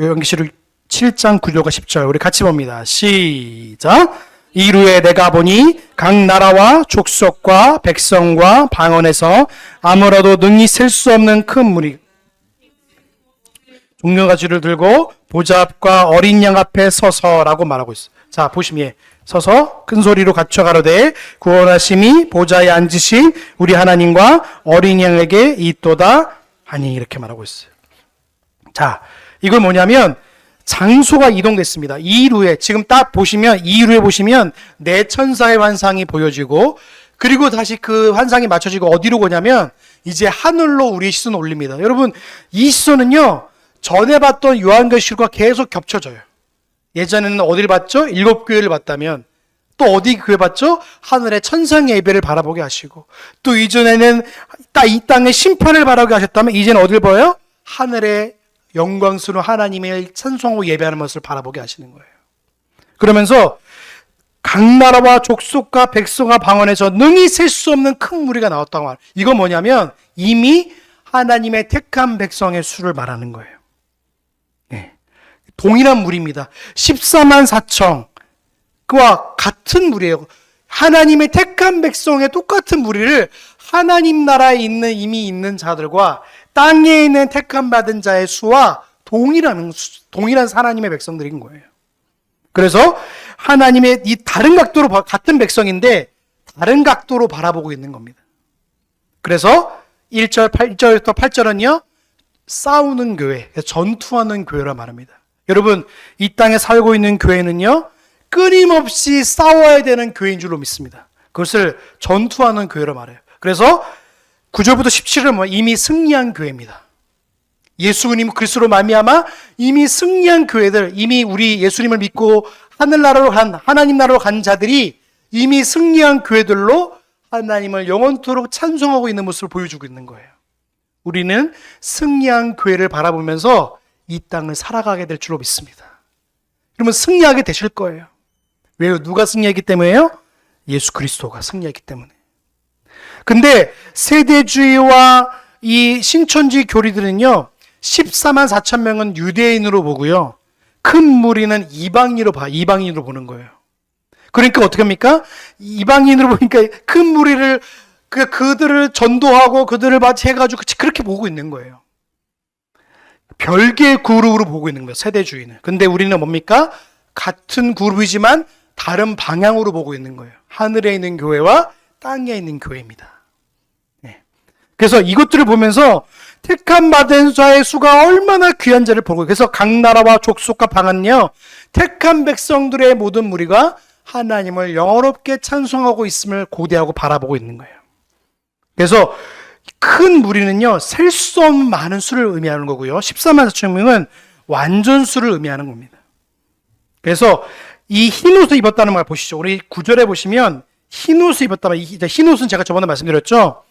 요한계시록 7장 9절과 10절 우리 같이 봅니다. 시작. 이루에 내가 보니 각 나라와 족속과 백성과 방언에서 아무라도 능히 셀 수 없는 큰 무리 종려가지를 들고 보좌 앞과 어린 양 앞에 서서라고 말하고 있어요. 자, 보시면 서서 큰 소리로 갖춰 가로되 구원하심이 보좌에 앉으신 우리 하나님과 어린 양에게 있도다 하니 이렇게 말하고 있어요. 자, 이건 뭐냐면 장소가 이동됐습니다. 2루에 지금 딱 보시면 2루에 보시면 네 천사의 환상이 보여지고 그리고 다시 그 환상이 맞춰지고 어디로 가냐면 이제 하늘로 우리의 시선을 올립니다. 여러분, 이 시선은요 전에 봤던 요한계시록과 계속 겹쳐져요. 예전에는 어디를 봤죠? 7교회를 봤다면 또 어디 교회 봤죠? 하늘의 천상의 예배를 바라보게 하시고 또 이전에는 이 땅의 심판을 바라보게 하셨다면 이제는 어디를 봐요? 하늘의 영광스러운 하나님의 찬송하고 예배하는 것을 바라보게 하시는 거예요. 그러면서 각 나라와 족속과 백성과 방언에서 능히 셀 수 없는 큰 무리가 나왔다고 말해요. 이건 뭐냐면 이미 하나님의 택한 백성의 수를 말하는 거예요. 네. 동일한 무리입니다. 14만 4천 그와 같은 무리예요. 하나님의 택한 백성의 똑같은 무리를 하나님 나라에 있는 이미 있는 자들과 땅에 있는 택함 받은 자의 수와 동일한 하나님의 백성들인 거예요. 그래서 하나님의 이 다른 각도로 같은 백성인데 다른 각도로 바라보고 있는 겁니다. 그래서 1절부터 8절은요 싸우는 교회, 전투하는 교회라 말합니다. 여러분, 이 땅에 살고 있는 교회는요 끊임없이 싸워야 되는 교회인 줄로 믿습니다. 그것을 전투하는 교회로 말해요. 그래서 9절부터 17절은 이미 승리한 교회입니다. 예수님 그리스도로 말미암아 이미 승리한 교회들, 이미 우리 예수님을 믿고 하나님 나라로 간 자들이 이미 승리한 교회들로 하나님을 영원토록 찬송하고 있는 모습을 보여주고 있는 거예요. 우리는 승리한 교회를 바라보면서 이 땅을 살아가게 될 줄로 믿습니다. 그러면 승리하게 되실 거예요. 왜요? 누가 승리했기 때문에요? 예수 그리스도가 승리했기 때문에. 근데 세대주의와 이 신천지 교리들은요 14만 4천 명은 유대인으로 보고요 큰 무리는 이방인으로 보는 거예요. 그러니까 어떻게 합니까? 이방인으로 보니까 큰 무리를 그들을 전도하고 그들을 해가지고 그렇게 보고 있는 거예요. 별개의 그룹으로 보고 있는 거예요, 세대주의는. 근데 우리는 뭡니까? 같은 그룹이지만 다른 방향으로 보고 있는 거예요. 하늘에 있는 교회와 땅에 있는 교회입니다. 네. 그래서 이것들을 보면서 택함 받은 자의 수가 얼마나 귀한 자를 보고, 그래서 각 나라와 족속과 방언요 택한 백성들의 모든 무리가 하나님을 영어롭게 찬송하고 있음을 고대하고 바라보고 있는 거예요. 그래서 큰 무리는요 셀 수 없는 많은 수를 의미하는 거고요 14만 4천 명은 완전 수를 의미하는 겁니다. 그래서 이 흰옷을 입었다는 말 보시죠. 우리 9절에 보시면 흰옷을 입었다면, 흰옷은 제가 저번에 말씀드렸죠.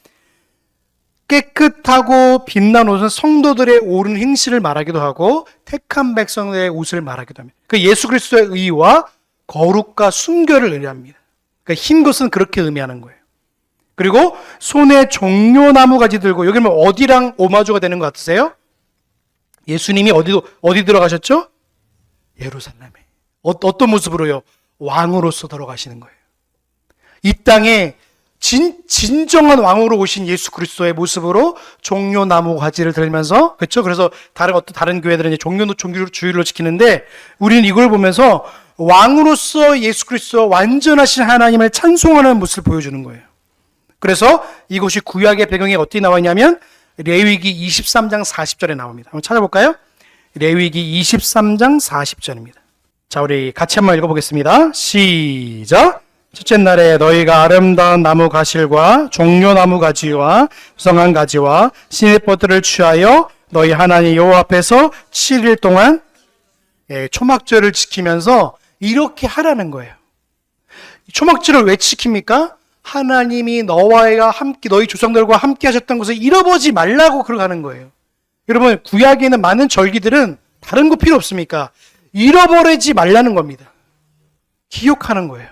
깨끗하고 빛난 옷은 성도들의 옳은 행실을 말하기도 하고 택한 백성들의 옷을 말하기도 합니다. 그 예수 그리스도의 의와 거룩과 순결을 의미합니다. 그러니까 흰 것은 그렇게 의미하는 거예요. 그리고 손에 종려나무 가지 들고, 여기는 어디랑 오마주가 되는 것 같으세요? 예수님이 어디 들어가셨죠? 예루살렘에. 어떤 모습으로요? 왕으로서 들어가시는 거예요. 이 땅에 진정한 왕으로 오신 예수 그리스도의 모습으로 종려나무 가지를 들면서, 그렇죠? 그래서 다른 교회들은 이제 종교주의로 지키는데, 우리는 이걸 보면서 왕으로서 예수 그리스도 완전하신 하나님을 찬송하는 모습을 보여주는 거예요. 그래서 이것이 구약의 배경에 어떻게 나와 있냐면 레위기 23장 40절에 나옵니다. 한번 찾아볼까요? 레위기 23장 40절입니다. 자, 우리 같이 한번 읽어보겠습니다. 시작! 첫째 날에 너희가 아름다운 나무 가실과 종려나무 가지와 수성한 가지와 시내버들을 취하여 너희 하나님 여호와 앞에서 7일 동안 초막절을 지키면서 이렇게 하라는 거예요. 초막절을 왜 지킵니까? 하나님이 너희와 함께, 너희 조상들과 함께 하셨던 것을 잃어버리지 말라고 그러고 하는 거예요. 여러분, 구약에 있는 많은 절기들은 다른 거 필요 없습니까? 잃어버리지 말라는 겁니다. 기억하는 거예요.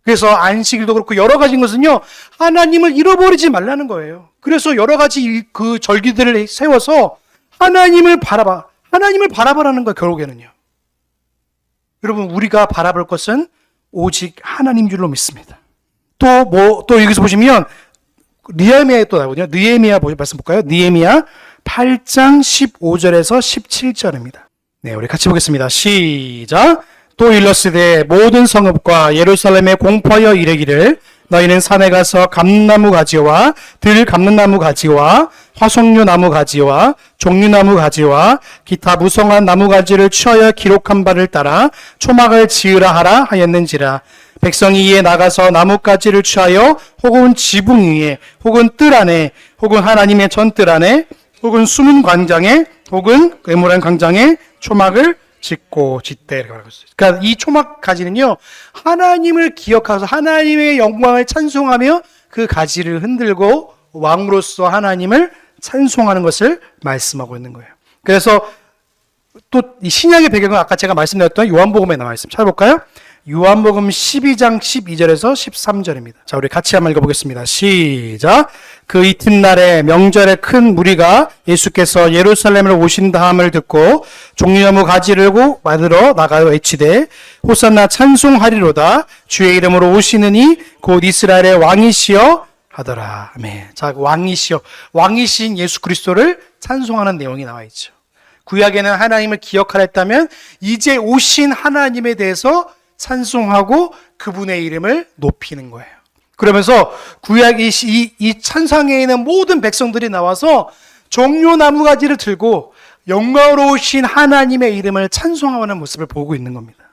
그래서 안식일도 그렇고 여러 가지 것은요, 하나님을 잃어버리지 말라는 거예요. 그래서 여러 가지 그 절기들을 세워서 하나님을 바라보라는 거예요, 결국에는요. 여러분, 우리가 바라볼 것은 오직 하나님 줄로 믿습니다. 또 여기서 보시면 느헤미야에 또 나오거든요. 느헤미야 말씀 볼까요? 느헤미야 8장 15절에서 17절입니다. 네, 우리 같이 보겠습니다. 시작! 또 일러스되 모든 성읍과 예루살렘에 공포하여 이르기를 너희는 산에 가서 감나무 가지와 들 감는나무 가지와 화석류 나무 가지와 종류나무 가지와 기타 무성한 나무 가지를 취하여 기록한 바를 따라 초막을 지으라 하라 하였는지라. 백성이 이에 나가서 나뭇가지를 취하여 혹은 지붕 위에 혹은 뜰 안에 혹은 하나님의 전뜰 안에 혹은 숨은 광장에 혹은 괴물한 광장에 초막을 짓고 짓되 이렇게 말하고 있어요. 그러니까 이 초막 가지는요, 하나님을 기억하면서 하나님의 영광을 찬송하며 그 가지를 흔들고 왕으로서 하나님을 찬송하는 것을 말씀하고 있는 거예요. 그래서 또 이 신약의 배경은 아까 제가 말씀드렸던 요한복음에 나와 있습니다. 찾아볼까요? 요한복음 12장 12절에서 13절입니다. 자, 우리 같이 한번 읽어보겠습니다. 시작! 그 이튿날에 명절에 큰 무리가 예수께서 예루살렘으로 오신다함을 듣고 종려나무 가지를 받으러 나가여 외치되 호산나 찬송하리로다 주의 이름으로 오시느니 곧 이스라엘의 왕이시여 하더라. 아멘. 자, 왕이신 예수 그리스도를 찬송하는 내용이 나와 있죠. 구약에는 하나님을 기억하라 했다면 이제 오신 하나님에 대해서 찬송하고 그분의 이름을 높이는 거예요. 그러면서 구약 이 천상에 있는 모든 백성들이 나와서 종려나무 가지를 들고 영광로우신 하나님의 이름을 찬송하는 모습을 보고 있는 겁니다.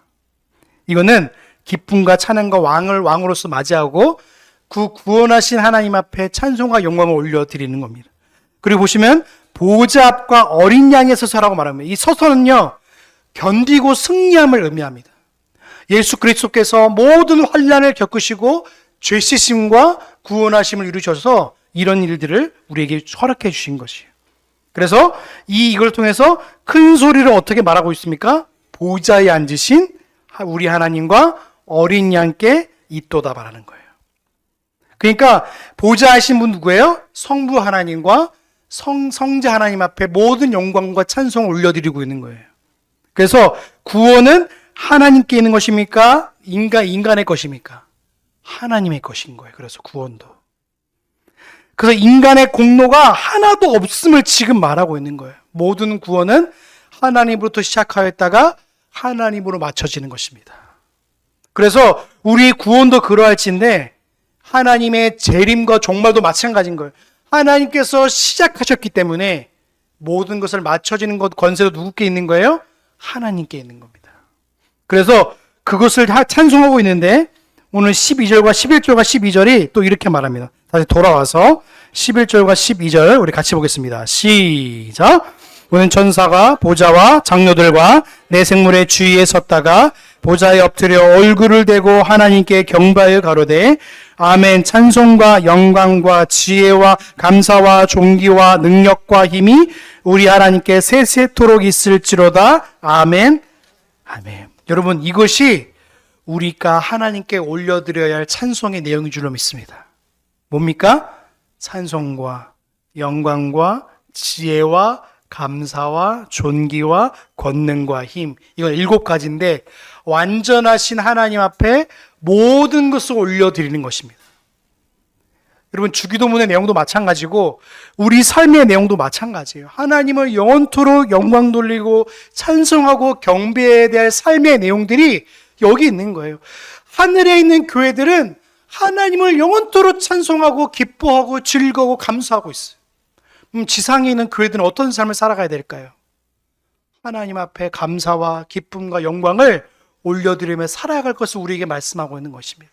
이거는 기쁨과 찬양과 왕으로서 맞이하고 그 구원하신 하나님 앞에 찬송과 영광을 올려드리는 겁니다. 그리고 보시면 보좌 앞과 어린 양에 서서라고 말합니다. 이 서서는요, 견디고 승리함을 의미합니다. 예수 그리스도께서 모든 환난을 겪으시고 죄 씻음과 구원하심을 이루셔서 이런 일들을 우리에게 허락해 주신 것이에요. 그래서 이걸 통해서 큰 소리로 어떻게 말하고 있습니까? 보좌에 앉으신 우리 하나님과 어린 양께 있도다 말하는 거예요. 그러니까 보좌하신 분 누구예요? 성부 하나님과 성자 하나님 앞에 모든 영광과 찬송을 올려드리고 있는 거예요. 그래서 구원은 하나님께 있는 것입니까? 인간의 것입니까? 하나님의 것인 거예요. 그래서 구원도. 그래서 인간의 공로가 하나도 없음을 지금 말하고 있는 거예요. 모든 구원은 하나님으로부터 시작하였다가 하나님으로 맞춰지는 것입니다. 그래서 우리 구원도 그러할진데 하나님의 재림과 종말도 마찬가지인 거예요. 하나님께서 시작하셨기 때문에 모든 것을 맞춰지는 것, 권세도 누구께 있는 거예요? 하나님께 있는 겁니다. 그래서 그것을 찬송하고 있는데 오늘 12절과 11절과 12절이 또 이렇게 말합니다. 다시 돌아와서 11절과 12절 우리 같이 보겠습니다. 시작! 오는 천사가 보좌와 장로들과 내 생물의 주위에 섰다가 보좌에 엎드려 얼굴을 대고 하나님께 경배하여 가로되 아멘. 찬송과 영광과 지혜와 감사와 존귀와 능력과 힘이 우리 하나님께 세세토록 있을지로다. 아멘. 아멘. 여러분, 이것이 우리가 하나님께 올려드려야 할 찬송의 내용인 줄로 믿습니다. 뭡니까? 찬송과 영광과 지혜와 감사와 존귀와 권능과 힘. 이건 7가지인데 완전하신 하나님 앞에 모든 것을 올려드리는 것입니다. 여러분 주기도문의 내용도 마찬가지고 우리 삶의 내용도 마찬가지예요. 하나님을 영원토록 영광 돌리고 찬송하고 경배해야 될 삶의 내용들이 여기 있는 거예요. 하늘에 있는 교회들은 하나님을 영원토록 찬송하고 기뻐하고 즐거워 감사하고 있어요. 지상에 있는 교회들은 어떤 삶을 살아가야 될까요? 하나님 앞에 감사와 기쁨과 영광을 올려드리며 살아갈 것을 우리에게 말씀하고 있는 것입니다.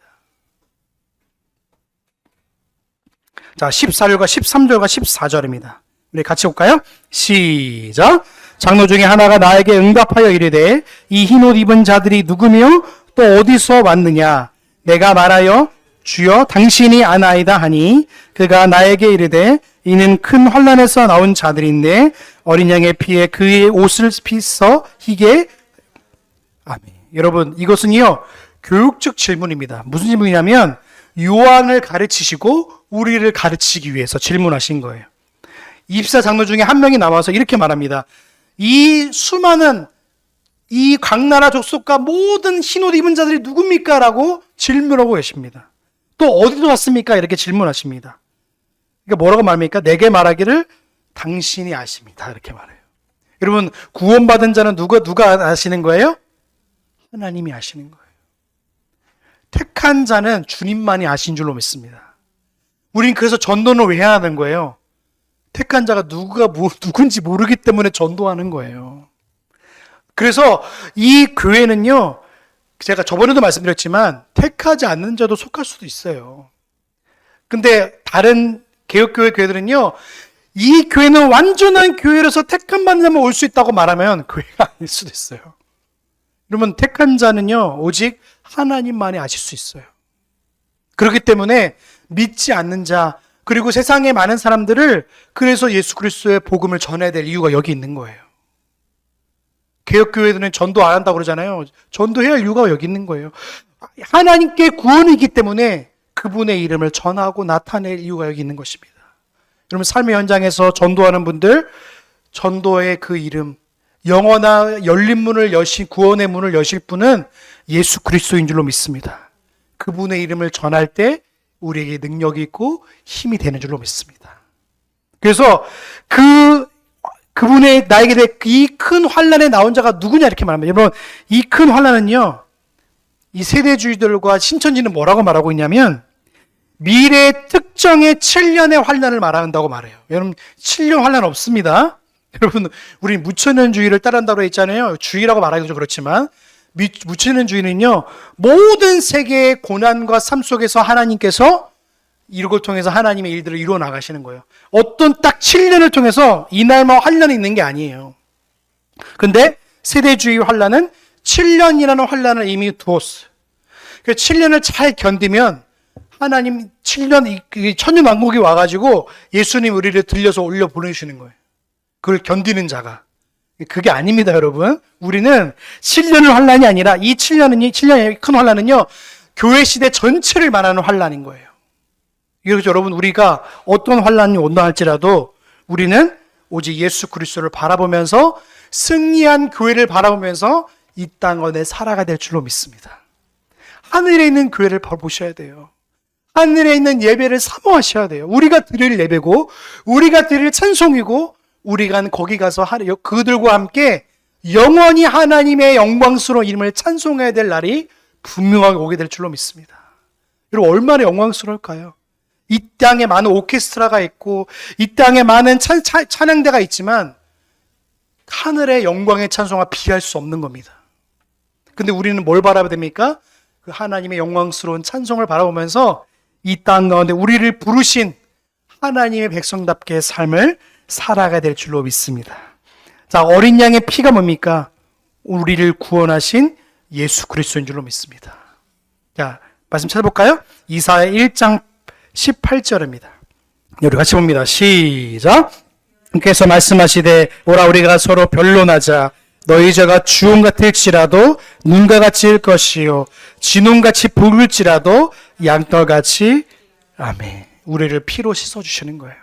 자, 14절과 13절과 14절입니다. 우리 같이 볼까요? 시작. 장로 중에 하나가 나에게 응답하여 이르되 이 흰옷 입은 자들이 누구며 또 어디서 왔느냐? 내가 말하여 주여 당신이 아나이다 하니 그가 나에게 이르되 이는 큰 환난에서 나온 자들인데 어린 양의 피에 그의 옷을 빗어 희게. 아멘. 여러분, 이것은요 교육적 질문입니다. 무슨 질문이냐면 요한을 가르치시고 우리를 가르치기 위해서 질문하신 거예요. 24장로 중에 한 명이 나와서 이렇게 말합니다. 이 수많은 이 각나라 족속과 모든 흰옷 입은 자들이 누굽니까? 라고 질문하고 계십니다. 또 어디서 왔습니까? 이렇게 질문하십니다. 그러니까 뭐라고 말합니까? 내게 말하기를 당신이 아십니다. 이렇게 말해요. 여러분, 구원받은 자는 누가 아시는 거예요? 하나님이 아시는 거예요. 택한 자는 주님만이 아신 줄로 믿습니다. 우린 그래서 전도는 왜 해야 하는 거예요? 택한 자가 누군지 모르기 때문에 전도하는 거예요. 그래서 이 교회는요, 제가 저번에도 말씀드렸지만 택하지 않는 자도 속할 수도 있어요. 근데 다른 개혁교회 교회들은요, 이 교회는 완전한 교회라서 택한 받는 자만 올 수 있다고 말하면 교회가 아닐 수도 있어요. 여러분, 택한 자는요 오직 하나님만이 아실 수 있어요. 그렇기 때문에 믿지 않는 자, 그리고 세상의 많은 사람들을 그래서 예수 그리스도의 복음을 전해야 될 이유가 여기 있는 거예요. 개혁교회들은 전도 안 한다고 그러잖아요. 전도해야 할 이유가 여기 있는 거예요. 하나님께 구원이 있기 때문에 그분의 이름을 전하고 나타낼 이유가 여기 있는 것입니다. 여러분, 삶의 현장에서 전도하는 분들, 전도의 그 이름, 영원한 열린 문을 여신, 구원의 문을 여실 분은 예수 그리스도인 줄로 믿습니다. 그분의 이름을 전할 때 우리에게 능력이 있고 힘이 되는 줄로 믿습니다. 그래서 그분의 나에게 이 큰 환난에 나온 자가 누구냐 이렇게 말합니다. 여러분, 이 큰 환난은요, 이 세대주의들과 신천지는 뭐라고 말하고 있냐면 미래 특정의 7년의 환난을 말한다고 말해요. 여러분, 7년 환난 없습니다. 여러분, 우리 무천년주의를 따른다고 했잖아요. 주의라고 말하기도 좀 그렇지만 무천년주의는요, 모든 세계의 고난과 삶 속에서 하나님께서 이걸 통해서 하나님의 일들을 이루어 나가시는 거예요. 어떤 딱 7년을 통해서 이날만 환난이 있는 게 아니에요. 근데 세대주의 환난은 7년이라는 환난을 이미 두었어요. 그 7년을 잘 견디면 하나님 7년, 천년왕국이 와가지고 예수님 우리를 들려서 올려 보내주시는 거예요. 그걸 견디는 자가. 그게 아닙니다, 여러분. 우리는 7년의 환난이 아니라 이 7년의 큰 환난은요, 교회 시대 전체를 말하는 환난인 거예요. 그래서 여러분, 우리가 어떤 환난이 온다 할지라도 우리는 오직 예수 그리스도를 바라보면서 승리한 교회를 바라보면서 이 땅에 살아가야 될 줄로 믿습니다. 하늘에 있는 교회를 보셔야 돼요. 하늘에 있는 예배를 사모하셔야 돼요. 우리가 드릴 예배고 우리가 드릴 찬송이고 우리가 거기 가서 그들과 함께 영원히 하나님의 영광스러운 이름을 찬송해야 될 날이 분명하게 오게 될 줄로 믿습니다. 여러분, 얼마나 영광스러울까요? 이 땅에 많은 오케스트라가 있고 이 땅에 많은 찬양대가 있지만 하늘의 영광의 찬송과 비할 수 없는 겁니다. 근데 우리는 뭘 바라봐야 됩니까? 그 하나님의 영광스러운 찬송을 바라보면서 이 땅 가운데 우리를 부르신 하나님의 백성답게 삶을 살아가야 될 줄로 믿습니다. 자, 어린 양의 피가 뭡니까? 우리를 구원하신 예수 그리스도인 줄로 믿습니다. 자, 말씀 찾아볼까요? 이사야 1장 18절입니다. 우리 같이 봅니다. 시작. 주께서 말씀하시되 오라 우리가 서로 변론하자. 너희 죄가 주홍 같을지라도 눈과 같이 일 것이요 진홍같이 붉을지라도 양털같이. 아멘. 우리를 피로 씻어주시는 거예요.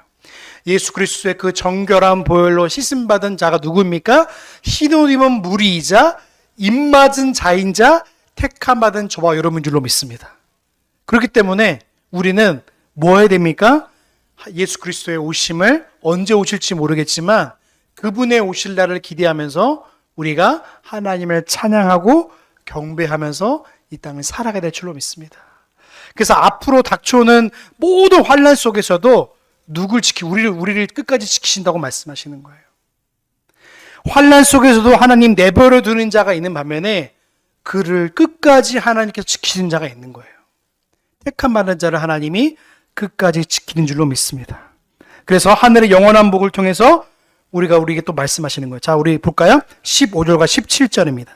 예수 그리스도의 그 정결한 보혈로 씻음받은 자가 누구입니까? 흰옷 입은 무리이자 입맞은 자인 자 택함받은 저와 여러분 줄로 믿습니다. 그렇기 때문에 우리는 뭐 해야 됩니까? 예수 그리스도의 오심을 언제 오실지 모르겠지만 그분의 오실 날을 기대하면서 우리가 하나님을 찬양하고 경배하면서 이 땅을 살아가야 될 줄로 믿습니다. 그래서 앞으로 닥쳐오는 모든 환난 속에서도 우리를 끝까지 지키신다고 말씀하시는 거예요. 환난 속에서도 하나님 내버려 두는 자가 있는 반면에 그를 끝까지 하나님께서 지키는 자가 있는 거예요. 택함 받은 자를 하나님이 끝까지 지키는 줄로 믿습니다. 그래서 하늘의 영원한 복을 통해서 우리에게 또 말씀하시는 거예요. 자, 우리 볼까요? 15절과 17절입니다.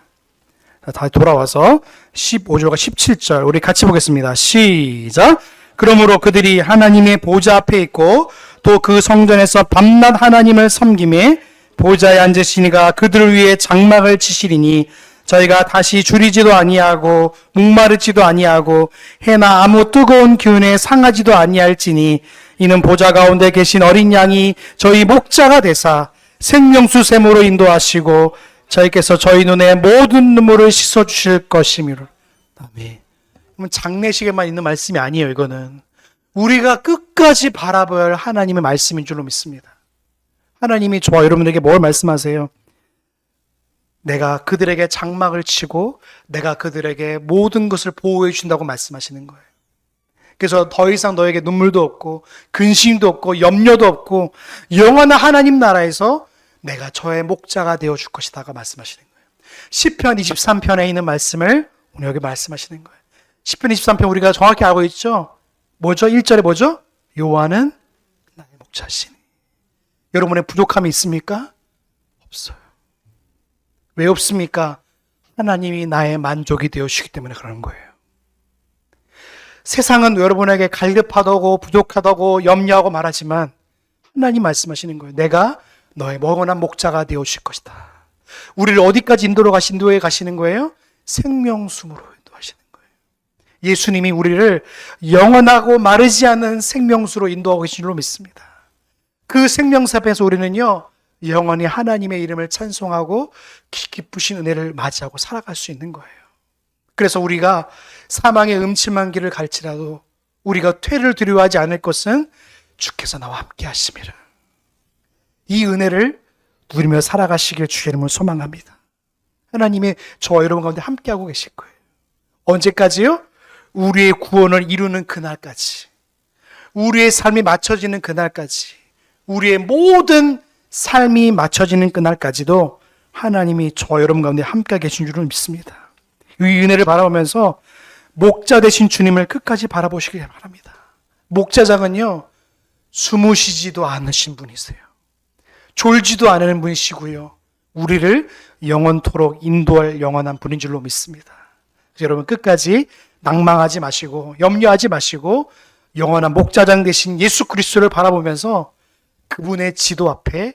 다시 돌아와서 15절과 17절 우리 같이 보겠습니다. 시작. 그러므로 그들이 하나님의 보좌 앞에 있고 또 그 성전에서 밤낮 하나님을 섬김에 보좌에 앉으시니가 그들을 위해 장막을 치시리니 저희가 다시 줄이지도 아니하고 목마르지도 아니하고 해나 아무 뜨거운 기운에 상하지도 아니할지니 이는 보좌 가운데 계신 어린 양이 저희 목자가 되사 생명수 샘으로 인도하시고 저희께서 저희 눈에 모든 눈물을 씻어주실 것이미로. 아멘. 그러면 장례식에만 있는 말씀이 아니에요. 이거는 우리가 끝까지 바라봐야 할 하나님의 말씀인 줄로 믿습니다. 하나님이 저와 여러분에게 뭘 말씀하세요? 내가 그들에게 장막을 치고 내가 그들에게 모든 것을 보호해 준다고 말씀하시는 거예요. 그래서 더 이상 너에게 눈물도 없고 근심도 없고 염려도 없고 영원한 하나님 나라에서 내가 저의 목자가 되어 줄 것이다가 말씀하시는 거예요. 시편 23편에 있는 말씀을 오늘 여기 말씀하시는 거예요. 시편 23편 우리가 정확히 알고 있죠? 뭐죠? 1절에 뭐죠? 여호와는 나의 목자시니. 여러분의 부족함이 있습니까? 없어요. 왜 없습니까? 하나님이 나의 만족이 되어 주시기 때문에 그러는 거예요. 세상은 여러분에게 갈급하다고 부족하다고 염려하고 말하지만 하나님 말씀하시는 거예요. 내가 너의 영원한 목자가 되어 주실 것이다. 우리를 어디까지 인도해 가시는 거예요? 생명수문으로 인도하시는 거예요. 예수님이 우리를 영원하고 마르지 않는 생명수로 인도하고 계신 줄로 믿습니다. 그 생명수 앞에서 우리는요 영원히 하나님의 이름을 찬송하고 기쁘신 은혜를 맞이하고 살아갈 수 있는 거예요. 그래서 우리가 사망의 음침한 길을 갈지라도 우리가 퇴를 두려워하지 않을 것은 주께서 나와 함께 하심이라. 이 은혜를 누리며 살아가시길 주의 이름으로 소망합니다. 하나님이 저와 여러분 가운데 함께하고 계실 거예요. 언제까지요? 우리의 구원을 이루는 그날까지, 우리의 삶이 맞춰지는 그날까지, 우리의 모든 삶이 맞춰지는 그날까지도 하나님이 저와 여러분 가운데 함께 계신 줄을 믿습니다. 이 은혜를 바라보면서 목자 되신 주님을 끝까지 바라보시길 바랍니다. 목자장은요 숨으시지도 않으신 분이세요. 졸지도 않은 분이시고요 우리를 영원토록 인도할 영원한 분인 줄로 믿습니다. 그래서 여러분 끝까지 낭망하지 마시고 염려하지 마시고 영원한 목자장 되신 예수 그리스도를 바라보면서 그분의 지도 앞에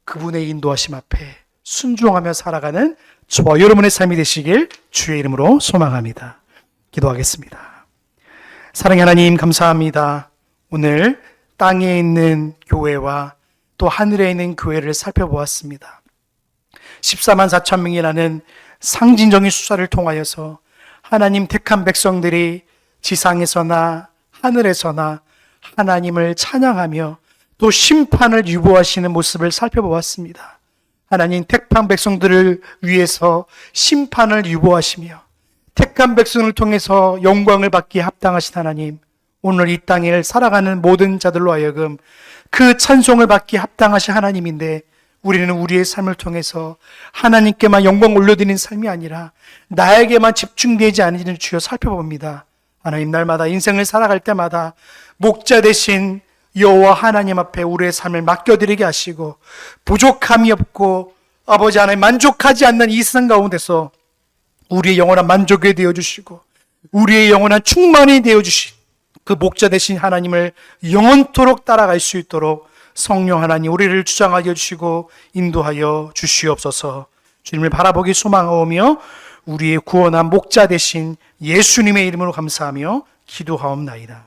그분의 인도하심 앞에 순종하며 살아가는 저와 여러분의 삶이 되시길 주의 이름으로 소망합니다. 기도하겠습니다. 사랑의 하나님 감사합니다. 오늘 땅에 있는 교회와 또 하늘에 있는 교회를 살펴보았습니다. 14만 4천 명이라는 상징적인 숫자를 통하여서 하나님 택한 백성들이 지상에서나 하늘에서나 하나님을 찬양하며 또 심판을 유보하시는 모습을 살펴보았습니다. 하나님 택한 백성들을 위해서 심판을 유보하시며 택한 백성을 통해서 영광을 받기에 합당하신 하나님, 오늘 이 땅을 살아가는 모든 자들로 하여금 그 찬송을 받기에 합당하신 하나님인데 우리는 우리의 삶을 통해서 하나님께만 영광 올려드리는 삶이 아니라 나에게만 집중되지 않는 주여 살펴봅니다. 하나님 날마다 인생을 살아갈 때마다 목자 되신 여호와 하나님 앞에 우리의 삶을 맡겨드리게 하시고 부족함이 없고 아버지 하나님 만족하지 않는 이 세상 가운데서 우리의 영원한 만족이 되어주시고 우리의 영원한 충만이 되어주신 그 목자 되신 하나님을 영원토록 따라갈 수 있도록 성령 하나님 우리를 주장하여 주시고 인도하여 주시옵소서. 주님을 바라보기 소망하오며 우리의 구원한 목자 되신 예수님의 이름으로 감사하며 기도하옵나이다.